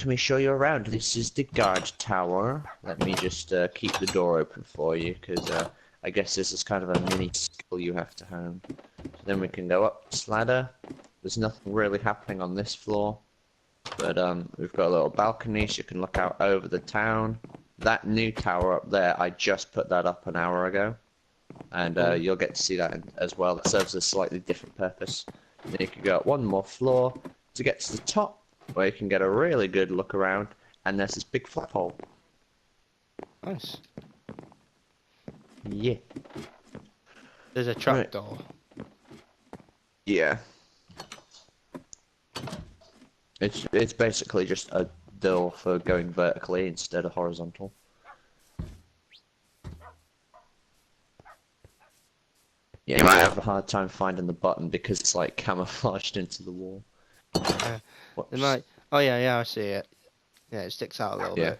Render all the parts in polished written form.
let me show you around. This is the guard tower. Let me just keep the door open for you, because I guess this is kind of a mini skill you have to hone. So then we can go up this ladder. There's nothing really happening on this floor, but we've got a little balcony so you can look out over the town. That new tower up there, I just put that up an hour ago, and you'll get to see that as well. That serves a slightly different purpose. Then you can go up one more floor to get to the top, where you can get a really good look around, and there's this big flap hole. Nice. Yeah. There's a trapdoor. Yeah. It's basically just a door for going vertically instead of horizontal. Yeah, you might have a hard time finding the button because it's like camouflaged into the wall. It might. Oh yeah, I see it. Yeah, it sticks out a little bit.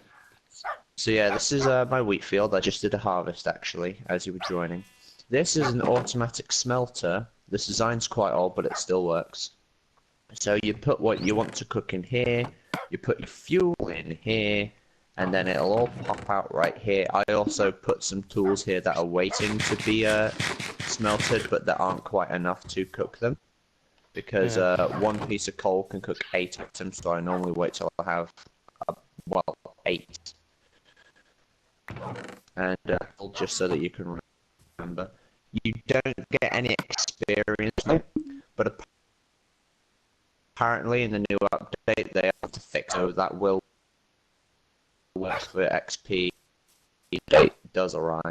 So yeah, this is my wheat field. I just did a harvest actually, as you were joining. This is an automatic smelter. This design's quite old, but it still works. So you put what you want to cook in here, you put your fuel in here, and then it'll all pop out right here. I also put some tools here that are waiting to be smelted, but that aren't quite enough to cook them. Because one piece of coal can cook 8 items, so I normally wait till I have, 8. And just so that you can remember. You don't get any experience, but apparently in the new update they have to fix, so that will work for XP. It does arrive.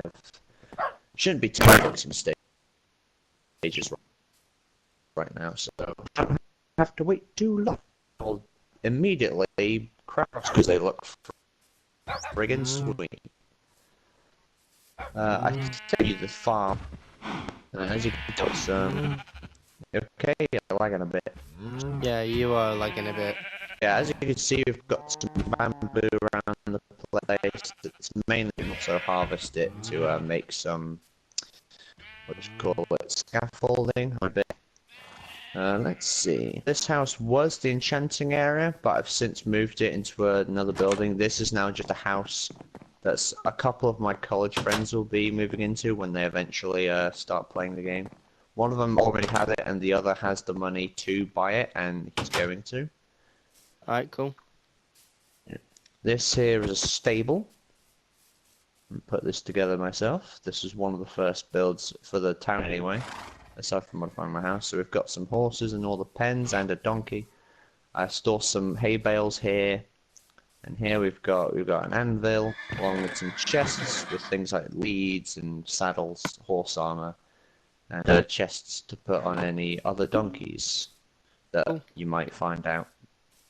Shouldn't be too fixing stages right now, so don't have to wait too long. I'll immediately crash because they look friggin' sweet. I can tell you the farm. As you can tell, it's okay, you're lagging a bit. Yeah, you are lagging a bit. Yeah, as you can see, we've got some bamboo around the place. It's mainly also harvest it to make some, what do you call it, scaffolding a bit. Let's see. This house was the enchanting area, but I've since moved it into another building. This is now just a house that's a couple of my college friends will be moving into when they eventually start playing the game. One of them already had it, and the other has the money to buy it, and he's going to. Alright, cool. This here is a stable. I put this together myself. This is one of the first builds for the town anyway, aside from modifying my house. So we've got some horses and all the pens and a donkey. I store some hay bales here. And here we've got an anvil, along with some chests with things like leads and saddles, horse armor, and chests to put on any other donkeys that you might find out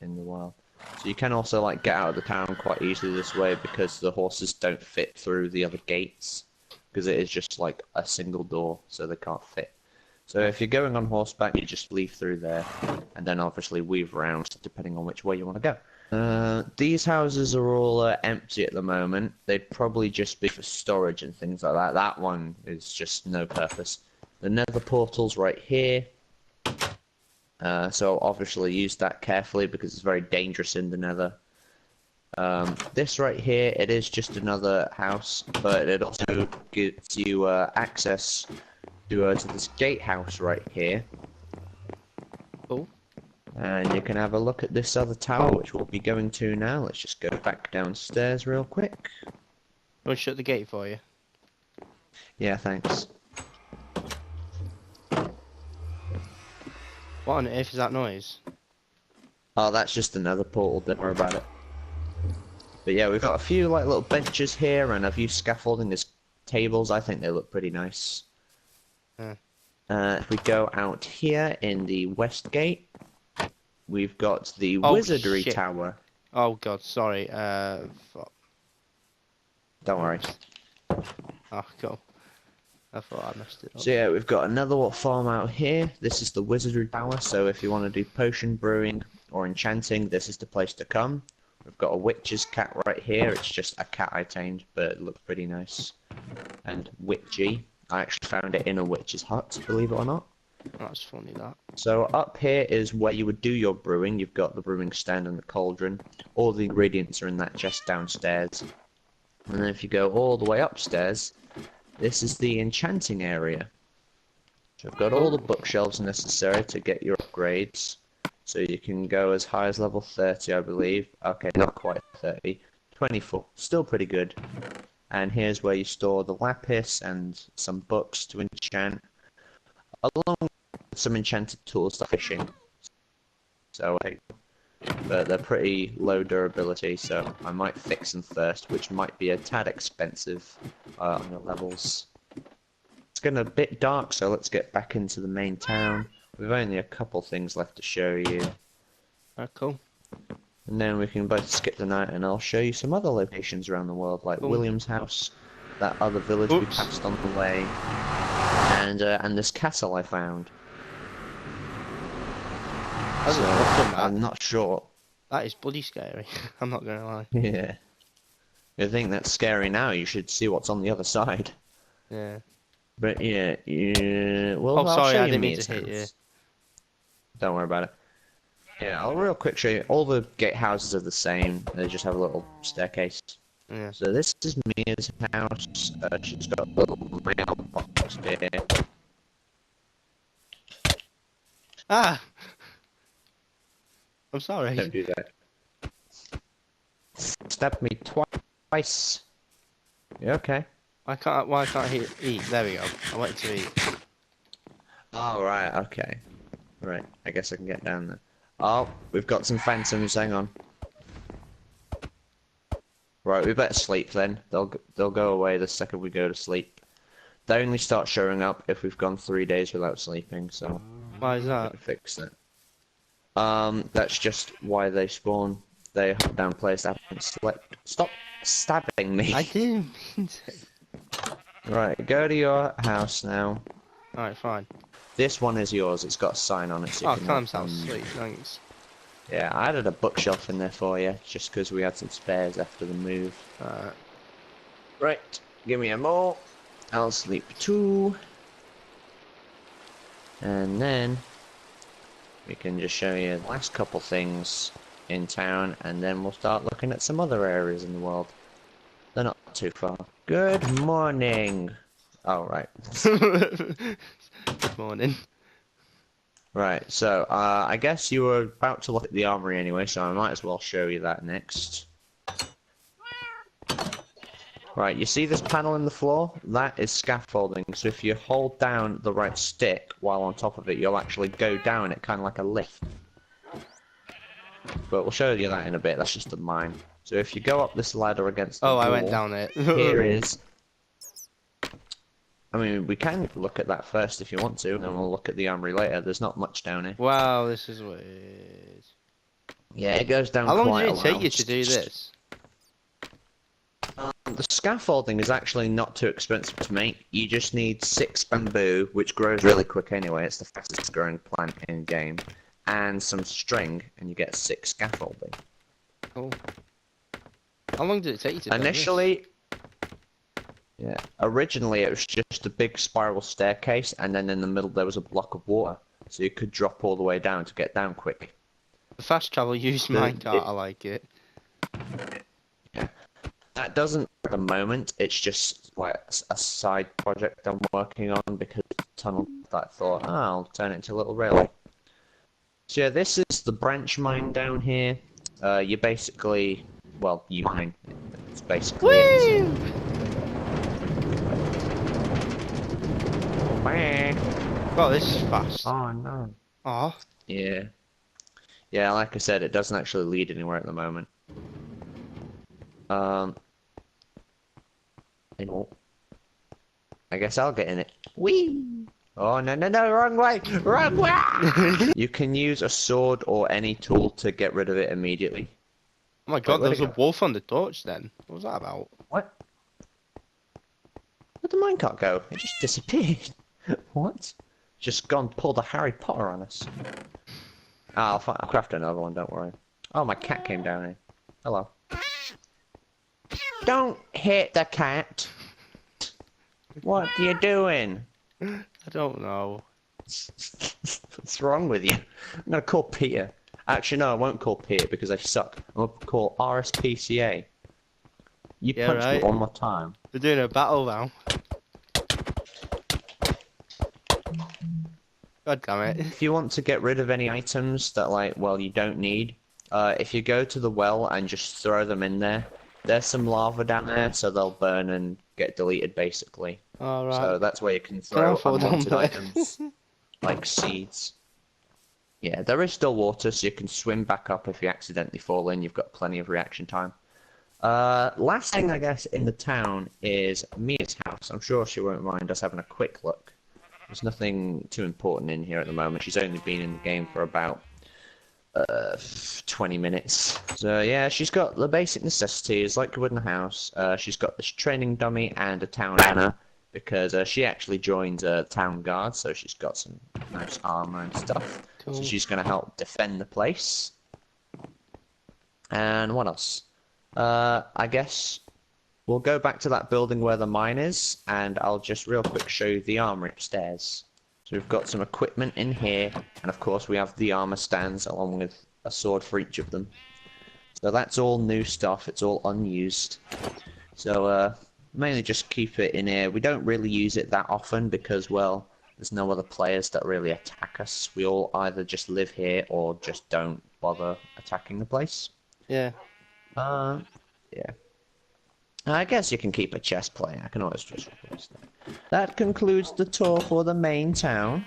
in the wild. So you can also like get out of the town quite easily this way because the horses don't fit through the other gates, because it is just like a single door, so they can't fit. So if you're going on horseback, you just leave through there, and then obviously weave around depending on which way you want to go. These houses are all empty at the moment. They'd probably just be for storage and things like that. That one is just no purpose. The nether portal's right here. So obviously use that carefully because it's very dangerous in the nether. This right here, it is just another house, but it also gives you access to this gatehouse right here. Cool. And you can have a look at this other tower, which we'll be going to now. Let's just go back downstairs real quick. Want to shut the gate for you? Yeah, thanks. What on earth is that noise? Oh, that's just another portal, don't worry about it. But yeah, we've got a few like little benches here and a few scaffolding as tables. I think they look pretty nice. If we go out here in the west gate, we've got the wizardry tower. Oh god, sorry. Don't worry. Oh, cool. I thought I messed it up. So yeah, we've got another farm out here. This is the wizardry tower, so if you want to do potion brewing or enchanting, this is the place to come. We've got a witch's cat right here. It's just a cat I tamed, but it looks pretty nice. And witchy. I actually found it in a witch's hut, believe it or not. That's funny, that. So up here is where you would do your brewing. You've got the brewing stand and the cauldron. All the ingredients are in that chest downstairs. And then if you go all the way upstairs, this is the enchanting area. So I've got all the bookshelves necessary to get your upgrades. So you can go as high as level 30, I believe. Okay, not quite 30. 24. Still pretty good. And here's where you store the lapis and some books to enchant, along with some enchanted tools for fishing. So, but they're pretty low durability, so I might fix them first, which might be a tad expensive on the levels. It's getting a bit dark, so let's get back into the main town. We've only a couple things left to show you. Cool. And then we can both skip the night and I'll show you some other locations around the world, like Cool. William's house, that other village we passed on the way, and this castle I found. So, I'm not sure. That is bloody scary. I'm not gonna lie. Yeah. You think that's scary now, you should see what's on the other side. Yeah. But yeah, well, Oh, I'll sorry, show I you didn't mean Mia's to hit you. house. Don't worry about it. Yeah, I'll real quick show you. All the gatehouses are the same. They just have a little staircase. Yeah. So this is Mia's house. She's got a little mailbox here. Ah! I'm sorry. Don't do that. Stabbed me twice. You okay? Why can't he eat? There we go. I wanted to eat. Oh, right, okay. Right, I guess I can get down there. Oh, we've got some phantoms, hang on. Right, we better sleep then. They'll go away the second we go to sleep. They only start showing up if we've gone 3 days without sleeping, so... Why is that? Gotta fix that. That's just why they spawn. They hunt down players that haven't slept. Stop stabbing me! I didn't mean to. Right, go to your house now. Alright, fine. This one is yours. It's got a sign on it. So Oh, you can calm walk down, on. sweet, thanks. Yeah, I added a bookshelf in there for you, just because we had some spares after the move. Alright. Right, give me a more. I'll sleep too. And then we can just show you the last couple things in town, and then we'll start looking at some other areas in the world. They're not too far. Good morning. Oh, right. Good morning. Right, so I guess you were about to look at the armory anyway, so I might as well show you that next. Right, you see this panel in the floor? That is scaffolding, so if you hold down the right stick while on top of it, you'll actually go down it, kind of like a lift. But we'll show you that in a bit, that's just a mine. So if you go up this ladder against the wall... I went down it. Here is... I mean, we can look at that first if you want to, and then we'll look at the armory later. There's not much down here. Wow, this is weird. Yeah, it goes down How long quite did a it take while. you to do this? The scaffolding is actually not too expensive to make. You just need 6 bamboo, which grows really quick anyway. It's the fastest growing plant in game. And some string, and you get 6 scaffolding. Cool. How long did it take you to do Initially, yeah, originally it was just a big spiral staircase, and then in the middle there was a block of water, so you could drop all the way down to get down quick. The fast travel use minecart, I like it. Yeah. That doesn't at the moment, it's just like a side project I'm working on because the tunnel that I thought, oh, I'll turn it into a little railway. So yeah, this is the branch mine down here. You basically, well, you mine. It's basically it. Woo! Oh, this is fast. Oh no. Oh. Yeah. Yeah, like I said, it doesn't actually lead anywhere at the moment. I guess I'll get in it. Whee! Oh, no, no, no, wrong way! Wrong way! You can use a sword or any tool to get rid of it immediately. Oh my god, there where'd was it a go? wolf on the torch then. What was that about? What? Where'd the minecart go? It just disappeared. What? Just gone pulled a Harry Potter on us. Ah, I'll craft another one, don't worry. Oh, my cat came down here. Hello. Don't hit the cat! What are you doing? I don't know. What's wrong with you? I'm gonna call Peter. Actually, no, I won't call Peter because I suck. I'm gonna call RSPCA. You Yeah, punch me right. one more time. We're doing a battle now. God damn it. If you want to get rid of any items that, like, well, you don't need, if you go to the well and just throw them in there, there's some lava down there, so they'll burn and get deleted, basically. So Alright. that's where you can Can I throw fall down unwanted there? items, like seeds. Yeah, there is still water, so you can swim back up if you accidentally fall in. You've got plenty of reaction time. Last thing, I guess, in the town is Mia's house. I'm sure she won't mind us having a quick look. There's nothing too important in here at the moment. She's only been in the game for about 20 minutes. So yeah, she's got the basic necessities like you would in a house. She's got this training dummy and a town banner because she actually joined a town guard, so she's got some nice armor and stuff. Cool. So she's going to help defend the place. And what else? I guess we'll go back to that building where the mine is, and I'll just real quick show you the armory upstairs. So we've got some equipment in here, and of course we have the armor stands along with a sword for each of them. So that's all new stuff, it's all unused. So mainly just keep it in here. We don't really use it that often because, well, there's no other players that really attack us. We all either just live here or just don't bother attacking the place. Yeah. Yeah. I guess you can keep a chess player. I can always just replace that. That concludes the tour for the main town.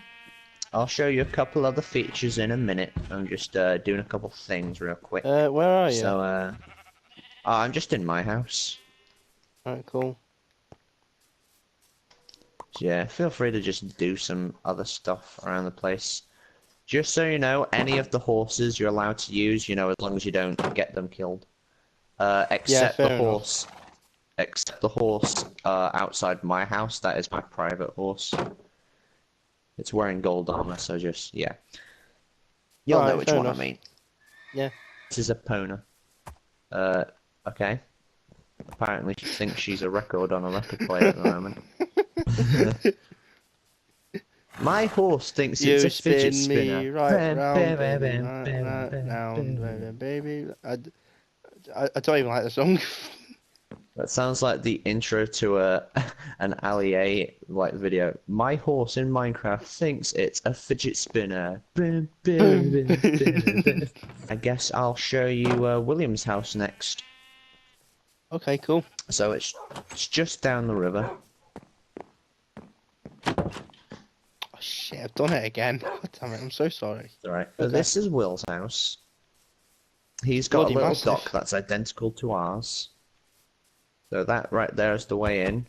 I'll show you a couple other features in a minute. I'm just doing a couple things real quick. Where are you? So, I'm just in my house. Alright, cool. So, yeah, feel free to just do some other stuff around the place. Just so you know, any of the horses you're allowed to use, you know, as long as you don't get them killed. Except the horse. Except the horse outside my house. That is my private horse. It's wearing gold armor, so just, yeah. You'll know which one I mean. Yeah. This is a Pona. Okay. Apparently she thinks she's a record on a record player at the moment. My horse thinks it's a fidget spinner. Me right round, baby. I don't even like the song. That sounds like the intro to an Ali A like video. My horse in Minecraft thinks it's a fidget spinner. I guess I'll show you William's house next. Okay, cool. So it's just down the river. Oh shit, I've done it again. God damn it, I'm so sorry. Alright. So this is Will's house. He's got a little dock that's identical to ours. So that right there is the way in.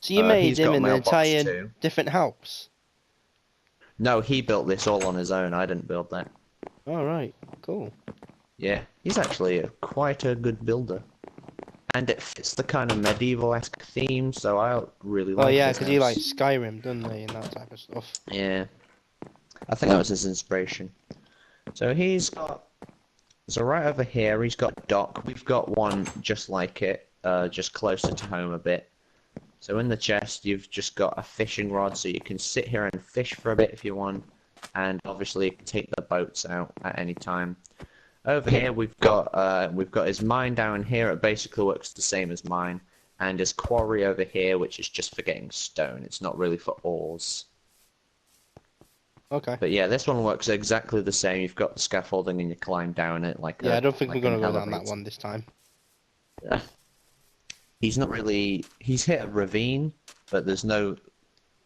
So you made him an entire different house? No, he built this all on his own. I didn't build that. Alright, cool. Yeah, he's actually quite a good builder. And it fits the kind of medieval-esque theme, so I really like it. Oh yeah, because he likes Skyrim, doesn't he, and that type of stuff. Yeah. I think that was his inspiration. So he's got... So right over here, he's got a dock. We've got one just like it. Just closer to home a bit. So in the chest, you've just got a fishing rod, so you can sit here and fish for a bit if you want, and obviously you can take the boats out at any time. Over here, we've got his mine down here. It basically works the same as mine, and his quarry over here, which is just for getting stone. It's not really for ores. Okay. But yeah, this one works exactly the same. You've got the scaffolding, and you climb down it like. Yeah, I don't think we're gonna go down that one this time. Yeah. He's not really... He's hit a ravine, but there's no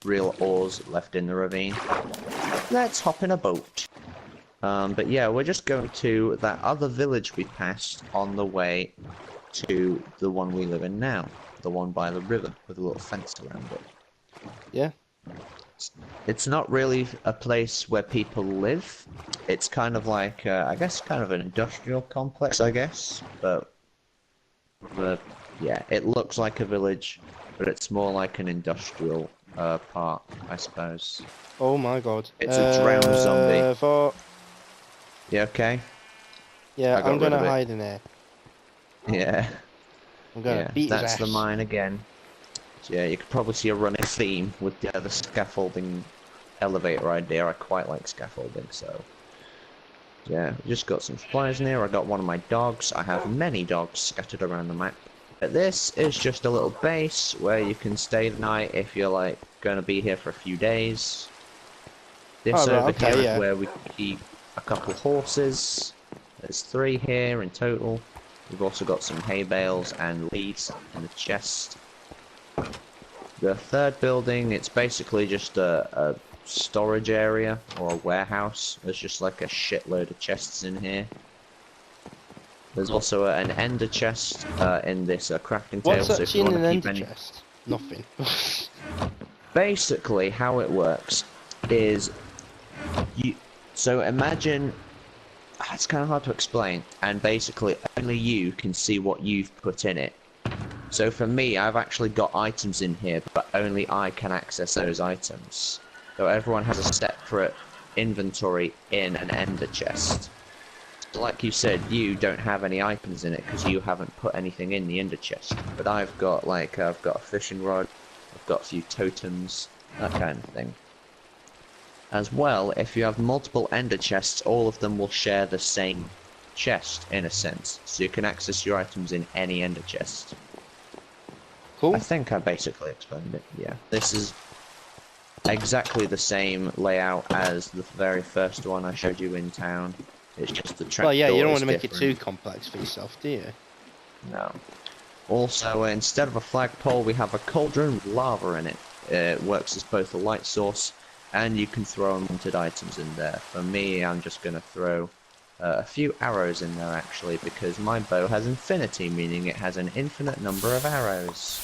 real ores left in the ravine. Let's hop in a boat. But yeah, we're just going to that other village we passed on the way to the one we live in now. The one by the river, with a little fence around it. Yeah. It's not really a place where people live. It's kind of like, I guess, kind of an industrial complex, I guess. But yeah, it looks like a village, but it's more like an industrial part, I suppose. Oh my god. It's a drowned zombie. You okay? Yeah, I'm gonna hide in there. Yeah. I'm gonna beat his ass. That's the mine again. So yeah, you could probably see a running theme with the other scaffolding elevator idea. I quite like scaffolding, so yeah, just got some supplies in here. I got one of my dogs. I have many dogs scattered around the map. But this is just a little base where you can stay the night if you're like going to be here for a few days. This Oh, right, over here okay, is yeah. where we keep a couple horses. There's 3 here in total. We've also got some hay bales and leads in the chest. The third building, it's basically just a storage area or a warehouse. There's just like a shitload of chests in here. There's also an ender chest in this crafting table, What's so if you actually in want an to keep ender any... chest? Nothing. Basically, how it works is you... So imagine... It's kind of hard to explain, and basically only you can see what you've put in it. So for me, I've actually got items in here, but only I can access those items. So everyone has a separate inventory in an ender chest. Like you said, you don't have any items in it because you haven't put anything in the ender chest. But I've got I've got a fishing rod, I've got a few totems, that kind of thing. As well, if you have multiple ender chests, all of them will share the same chest in a sense. So you can access your items in any ender chest. Cool. I think I basically explained it, yeah. This is exactly the same layout as the very first one I showed you in town. It's just the trapdoor. Well, yeah, you don't want is to make it too different. complex for yourself, do you? No. Also, instead of a flagpole, we have a cauldron with lava in it. It works as both a light source, and you can throw unwanted items in there. For me, I'm just going to throw a few arrows in there, actually, because my bow has infinity, meaning it has an infinite number of arrows.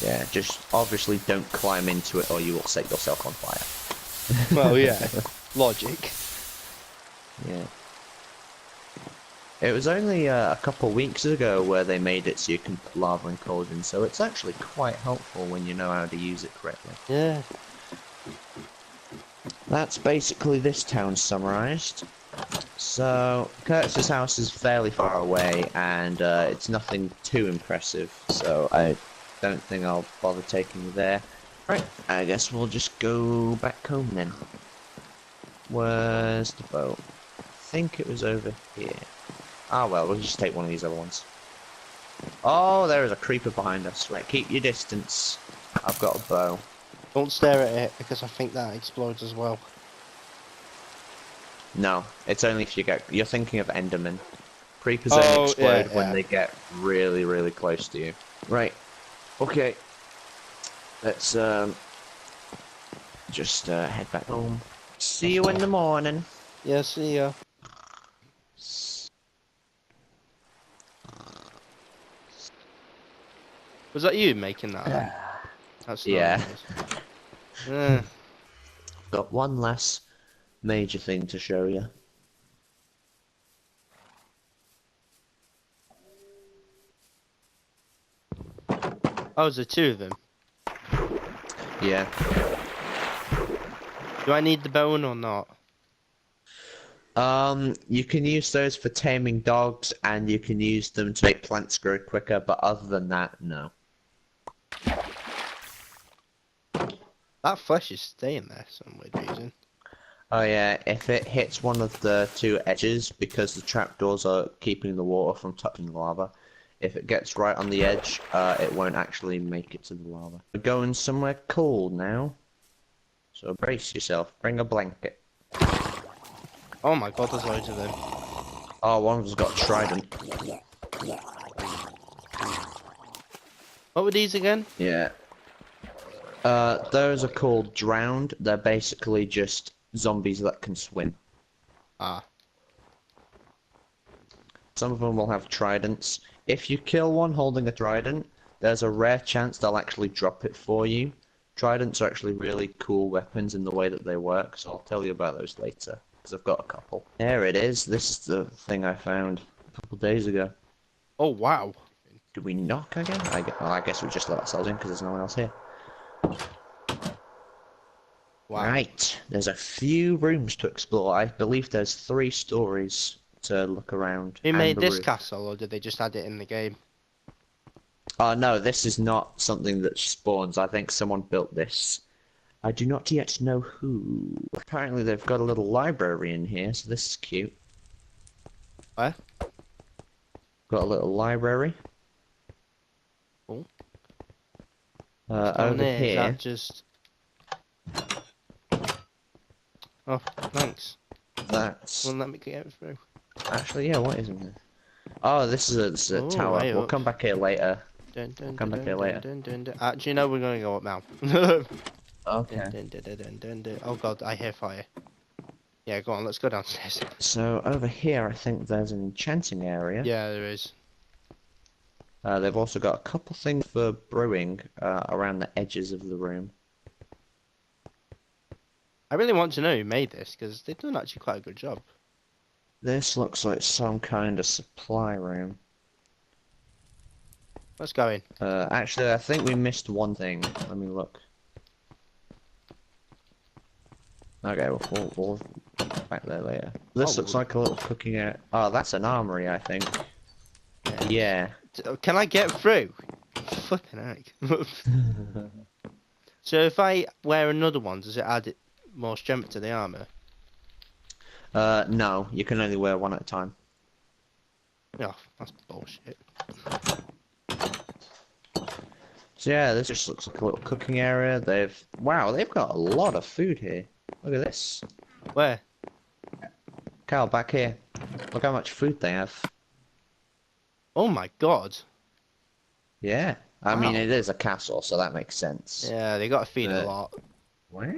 Yeah, just obviously don't climb into it or you will set yourself on fire. Well, yeah. Logic. Yeah. It was only a couple weeks ago where they made it so you can put lava in cauldrons, so it's actually quite helpful when you know how to use it correctly. Yeah. That's basically this town summarized. So, Kurtz's house is fairly far away, and it's nothing too impressive, so I don't think I'll bother taking you there. Right, I guess we'll just go back home then. Where's the boat? I think it was over here. Ah well, we'll just take one of these other ones. Oh, there is a creeper behind us. Right, keep your distance. I've got a bow. Don't stare at it, because I think that explodes as well. No, it's only if you get... You're thinking of Enderman. Creepers only explode when they get really, really close to you. Right. Okay. Let's just head back home. See you in the morning. Yeah, see ya. Was that you making that then? That's Yeah. Nice. Got one last major thing to show you. Oh, is there 2 of them? Yeah. Do I need the bone or not? You can use those for taming dogs, and you can use them to make plants grow quicker, but other than that, no. That flesh is staying there for some weird reason. Oh yeah, if it hits one of the 2 edges, because the trapdoors are keeping the water from touching the lava, if it gets right on the edge, it won't actually make it to the lava. We're going somewhere cold now, so brace yourself, bring a blanket. Oh my god, there's loads of them. Oh, one of us got trident. What were these again? Yeah. Those are called drowned. They're basically just zombies that can swim. Ah. Some of them will have tridents. If you kill one holding a trident, there's a rare chance they'll actually drop it for you. Tridents are actually really cool weapons in the way that they work, so I'll tell you about those later, because I've got a couple. There it is. This is the thing I found a couple days ago. Oh wow. Do we knock again? Well, I guess we just let ourselves in because there's no one else here. Wow. Right, there's a few rooms to explore. I believe there's 3 stories to look around. Who and made the this roof. castle, or did they just add it in the game? Oh no, this is not something that spawns. I think someone built this. I do not yet know who. Apparently they've got a little library in here, so this is cute. Where? Got a little library. Oh. Down Over there, is here. that just... Oh, thanks. That's Wouldn't let me get through. actually, yeah, what is in there? Oh, this is a Oh, tower. way We'll up. come back here later. Dun, dun, Come dun, back dun, here dun, later. dun, dun, dun. Actually, no, we're gonna go up now. Okay. Dun, dun, dun, dun, dun, dun, dun. Oh god, I hear fire. Yeah, go on, let's go downstairs. So over here, I think there's an enchanting area. Yeah, there is. They've also got a couple things for brewing around the edges of the room. I really want to know who made this, because they've done actually quite a good job. This looks like some kind of supply room. Let's go in. Actually, I think we missed one thing. Let me look. Okay, we'll back there later. This Oh, looks like a little cooking area. Oh, that's an armory, I think. Yeah. Can I get through? Flipping heck. So if I wear another one, does it add more strength to the armor? No, you can only wear one at a time. Oh, that's bullshit. So yeah, this just looks like a little cooking area. Wow, they've got a lot of food here. Look at this. Where? Carl, back here. Look how much food they have. Oh my god. Yeah. I mean, Wow. it is a castle, so that makes sense. Yeah, they got to feed a lot. Wow.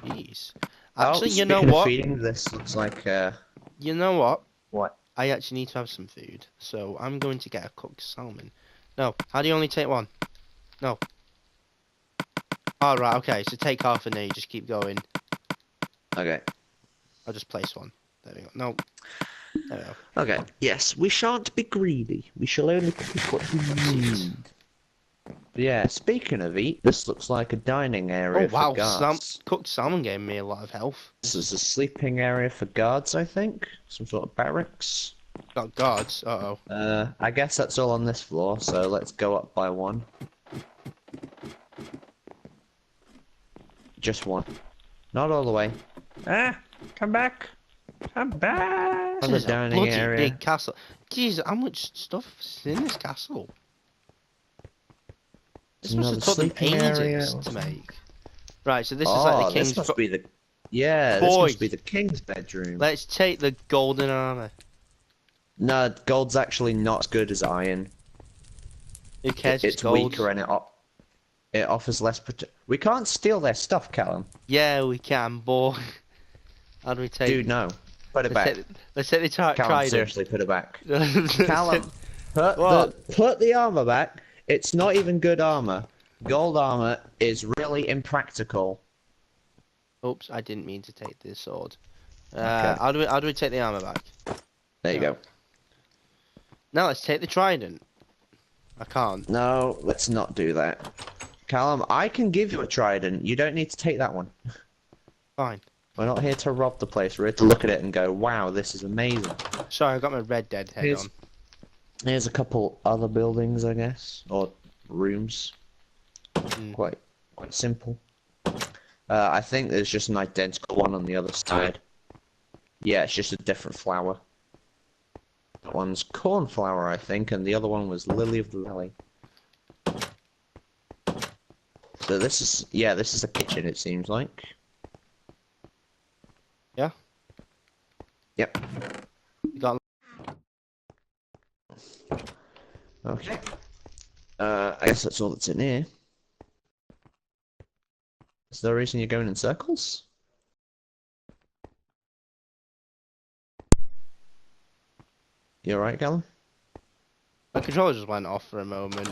Jeez. Oh, Actually, you know speaking of what? feeding, this looks like You know what? what? I actually need to have some food, so I'm going to get a cooked salmon. No, how do you only take one? No. Oh, right, okay, so take half and then you just keep going. Okay. I'll just place one. There we go. No. There we go. Okay. Yes, we shan't be greedy. We shall only pick what we need. Yeah, speaking of eat, this looks like a dining area Oh, wow, for guards. cooked salmon gave me a lot of health. This is a sleeping area for guards, I think. Some sort of barracks. Got guards. Uh-oh. I guess that's all on this floor, so let's go up by one. Just one. Not all the way. Ah! Come back! Come back! This On the is a dining bloody area. big castle. Jeez, how much stuff's in this castle? This must have Another took them sleeping area. ages to make. Right, so this is Oh, like the king's... this must be the... Yeah, Boy. this must be the king's bedroom. Let's take the golden armor. No, gold's actually not as good as iron. Who cares? It's gold. weaker and it offers less protection. We can't steal their stuff, Callum. Yeah, we can, boy. How do we take... Dude, no. Put it back. Let's take the Callum, trident. seriously, put it back. Let's Callum, What? put the armor back. It's not even good armor. Gold armor is really impractical. Oops, I didn't mean to take the sword. Okay. How do we take the armor back? There you go. Now let's take the trident. I can't. No, let's not do that. Callum, I can give you a trident. You don't need to take that one. Fine. We're not here to rob the place. We're here to look at it and go, wow, this is amazing. Sorry, I got my Red Dead head on. Here's a couple other buildings, I guess, or rooms. Quite simple. I think there's just an identical one on the other side. Yeah, it's just a different flower. That one's cornflower, I think, and the other one was lily of the valley. So this is a kitchen, it seems like. Yeah? Yep. You got... Okay. I guess that's all that's in here. Is there a reason you're going in circles? You alright, Callum? My controller just went off for a moment.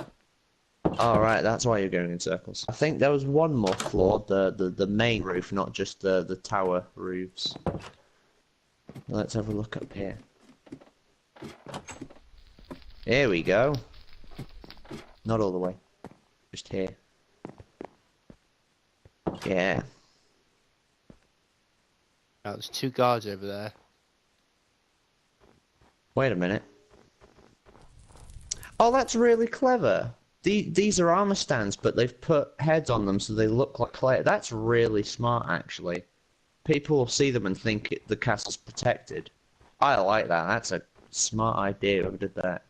Alright, that's why you're going in circles. I think there was one more floor, the main roof, not just the tower roofs. Let's have a look up here. Here we go. Not all the way. Just here. Yeah. Oh, there's two guards over there. Wait a minute. Oh, that's really clever. These are armor stands, but they've put heads on them so they look like clay. That's really smart, actually. People will see them and think the castle's protected. I like that. That's a smart idea. Whoever did that.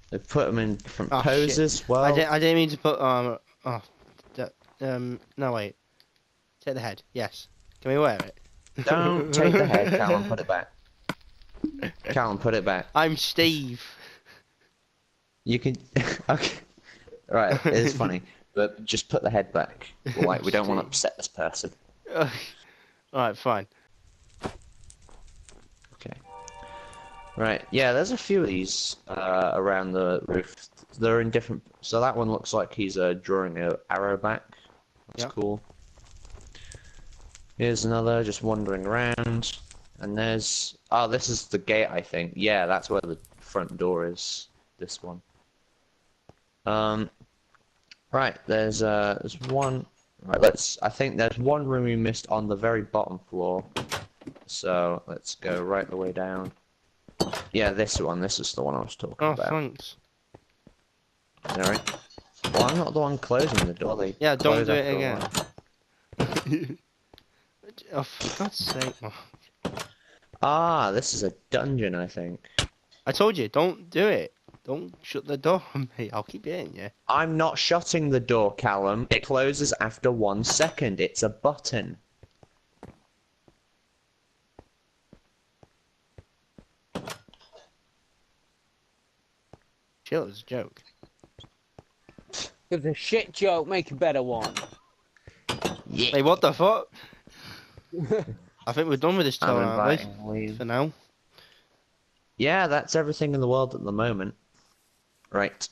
They've put them in different Oh shit! poses. Well, I didn't mean to put Oh, no wait. Take the head. Yes. Can we wear it? don't take the head, Callum. Put it back. Callum, put it back. I'm Steve. You can. Okay. Right. It's funny, but just put the head back. Like we don't want to upset this person. Alright, fine. Okay. Right. Yeah. There's a few of these around the roof. They're in different. So that one looks like he's drawing an arrow back. That's Yep. cool. Here's another just wandering around. And there's... Oh, this is the gate, I think. Yeah, that's where the front door is. This one. Right, there's one... Right, I think there's one room we missed on the very bottom floor. So, let's go right the way down. Yeah, this one. This is the one I was talking Oh, about. thanks. Alright. Well, I'm not the one closing the door. They Yeah, don't close do it after a again. while. Oh, for God's sake. Oh. Ah, this is a dungeon, I think. I told you, don't do it. Don't shut the door on me. I'll keep hitting you. I'm not shutting the door, Callum. It closes after 1 second. It's a button. Chill, it's a joke. It's a shit joke, make a better one. Yeah. Hey, what the fuck? I think we're done with this I'm tour, aren't inviting we? Lee. For now. Yeah, that's everything in the world at the moment. Right.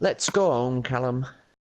Let's go on, Callum.